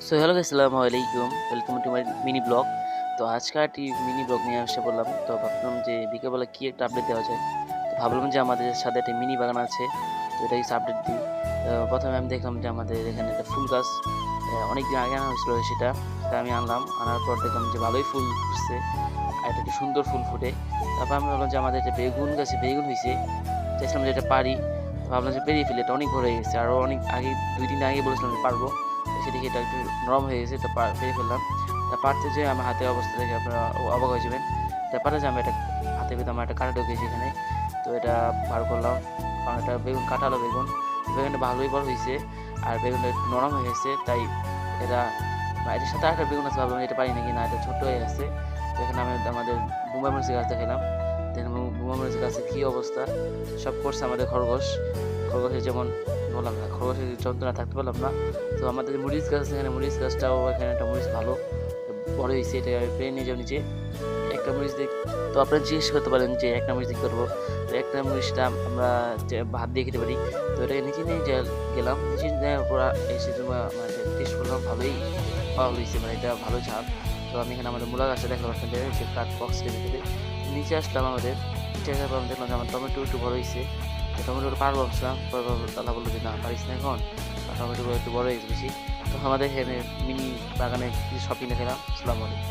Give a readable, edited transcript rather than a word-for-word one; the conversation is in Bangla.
সো হ্যালো আসসালামু আলাইকুম, welcome to my mini blog. তো আজকে একটি মিনি ব্লগ নিয়ে এসে বললাম। তো ভাবলাম যে বিকেলবেলা কি একটা আপডেট দেওয়া যায়। তো ভাবলাম যে আমাদের সাথে একটা মিনি বাগান আছে, তো এটা কিছু আপডেট দিই। প্রথমে আমি দেখলাম যে আমাদের এখানে একটা ফুল গাছ অনেকদিন আগে আনা হয়েছিল, সেটা আমি আনলাম। আনার পর দেখলাম যে ভালোই ফুল ফুটছে, আর এটা একটু সুন্দর ফুল ফুটে। তারপর আমি ভাবলাম যে আমাদের একটা বেগুন গাছে বেগুন হয়েছে, চাইছিলাম যে এটা পারি। তো ভাবলাম যে পেরিয়ে ফেলে, এটা অনেক বড় হয়ে গেছে। আরও অনেক আগে 2 দিন আগে বলেছিলাম যে পারবো, এসে দেখি এটা একটু নরম হয়ে গেছে, এটা পেরে ফেললাম। তা পারতে যে আমার হাতের অবস্থা দেখে আপনারা অবাক হয়ে যাবেন। তা পারে যে আমি এটা হাতে পেতে আমার একটা কাটা ঢুকিয়েছি এখানে। তো এটা বার করলাম, কারণ এটা বেগুন কাটালো বেগুন। বেগুনটা ভালোই বড় হয়েছে, আর বেগুনটা একটু নরম হয়ে গেছে। তাই এটা এটার সাথে আরেকটা বেগুন আছে, ভাবলাম এটা পারি নাকি না, এটা ছোট হয়ে গেছে। তো এখানে আমি আমাদের বোম্বাই মরিচের গাছ দেখালাম। দেখলাম বোম্বাই মরিচের গাছের কী অবস্থা, সব করছে আমাদের খরগোশ। খরগোশের যেমন বললাম না, খরগোশের যন্ত্রণা থাকতে পারলাম না। তো আমাদের মরিচ গাছ, এখানে মরিচ গাছটাও, এখানে একটা মরিচ ভালো বড় হয়েছে, এটা আমি পেরে নিয়ে যাবো নিচে। একটা মরিচ দিয়ে, তো আপনারা জিজ্ঞেস করতে পারেন যে একটা মরিচ দিয়ে করবো। তো একটা মরিচটা আমরা যে ভাত দিয়ে খেতে পারি। তো এটাকে নিচে নিয়ে গেলাম, নিচে নেওয়ার পর এসে মানে টেস্ট করলাম, ভালোই ভালো হয়েছে, মানে এটা ভালো ঝাল। তো আমি এখানে আমাদের মূলা গাছটা দেখলাম আপনাদের, যে কাঠ বক্সের ভিতরে নিচে আসলাম। নিচে আসার পর আমি দেখলাম যে আমার টমেটো একটু বড় হয়েছে। টমেটোটা পারবো ভাবছিলাম, পরে দাদা বললো যে না পারিস না এখন, টমেটোগুলো একটু বড় হয়ে গেছে বেশি। তো আমাদের এখানে মিনি বাগানে কিছু শপিং দেখলাম। আসসালামু আলাইকুম।